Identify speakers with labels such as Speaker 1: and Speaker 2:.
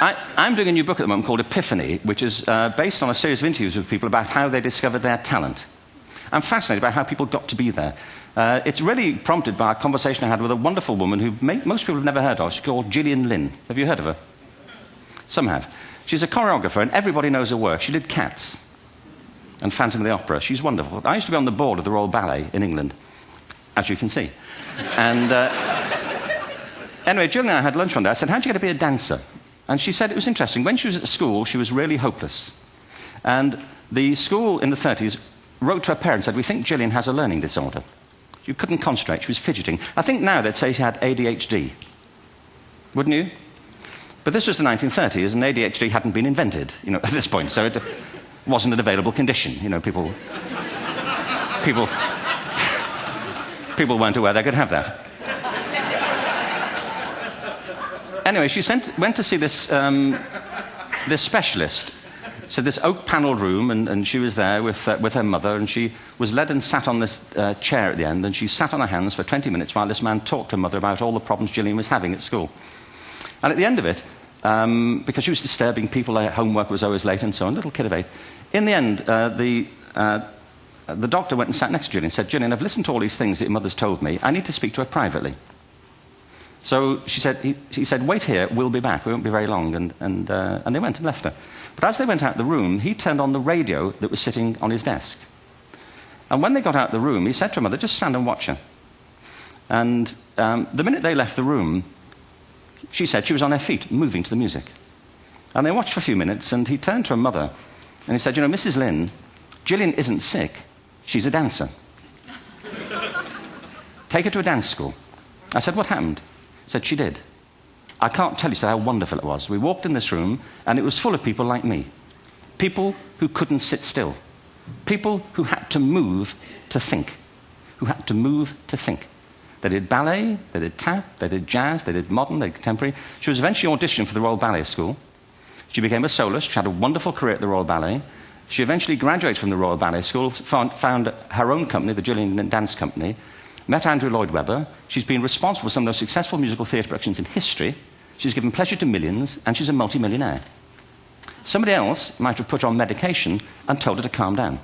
Speaker 1: I'm doing a new book at the moment called Epiphany, which is based on a series of interviews with people about how they discovered their talent. I'm fascinated by how people got to be there. It's really prompted by a conversation I had with a wonderful woman who most people have never heard of. She's called Gillian Lynne. Have you heard of her? Some have. She's a choreographer, and everybody knows her work. She did Cats and Phantom of the Opera. She's wonderful. I used to be on the board of the Royal Ballet in England, as you can see. And anyway, Gillian and I had lunch one day. I said, how'd you get to be a dancer? And she said it was interesting. When she was at school, she was really hopeless. And the school in the 30s wrote to her parents and said, we think Gillian has a learning disorder. She couldn't concentrate. She was fidgeting. I think now they'd say she had ADHD. Wouldn't you? But this was the 1930s, and ADHD hadn't been invented, at this point. So it wasn't an available condition. People weren't aware they could have that. Anyway, she went to see this specialist. So this oak-panelled room, and she was there with her mother, and she was led and sat on this chair at the end, and she sat on her hands for 20 minutes while this man talked to her mother about all the problems Gillian was having at school. And at the end of it, because she was disturbing people, her homework was always late and so on, little kid of 8, in the end, the doctor went and sat next to Gillian and said, Gillian, I've listened to all these things that your mother's told me. I need to speak to her privately. So he said, wait here, we'll be back. We won't be very long. And they went and left her. But as they went out the room, he turned on the radio that was sitting on his desk. And when they got out the room, he said to her mother, just stand and watch her. And the minute they left the room, she said she was on her feet, moving to the music. And they watched for a few minutes, and he turned to her mother, and he said, Mrs. Lynne, Gillian isn't sick. She's a dancer. Take her to a dance school. I said, what happened? He said, she did. I can't tell you how wonderful it was. We walked in this room, and it was full of people like me. People who couldn't sit still. People who had to move to think. They did ballet, they did tap, they did jazz, they did modern, they did contemporary. She was eventually auditioned for the Royal Ballet School. She became a soloist. She had a wonderful career at the Royal Ballet. She eventually graduated from the Royal Ballet School, found her own company, the Gillian Lynne Dance Company, met Andrew Lloyd Webber. She's been responsible for some of the most successful musical theatre productions in history. She's given pleasure to millions, and she's a multi-millionaire. Somebody else might have put her on medication and told her to calm down.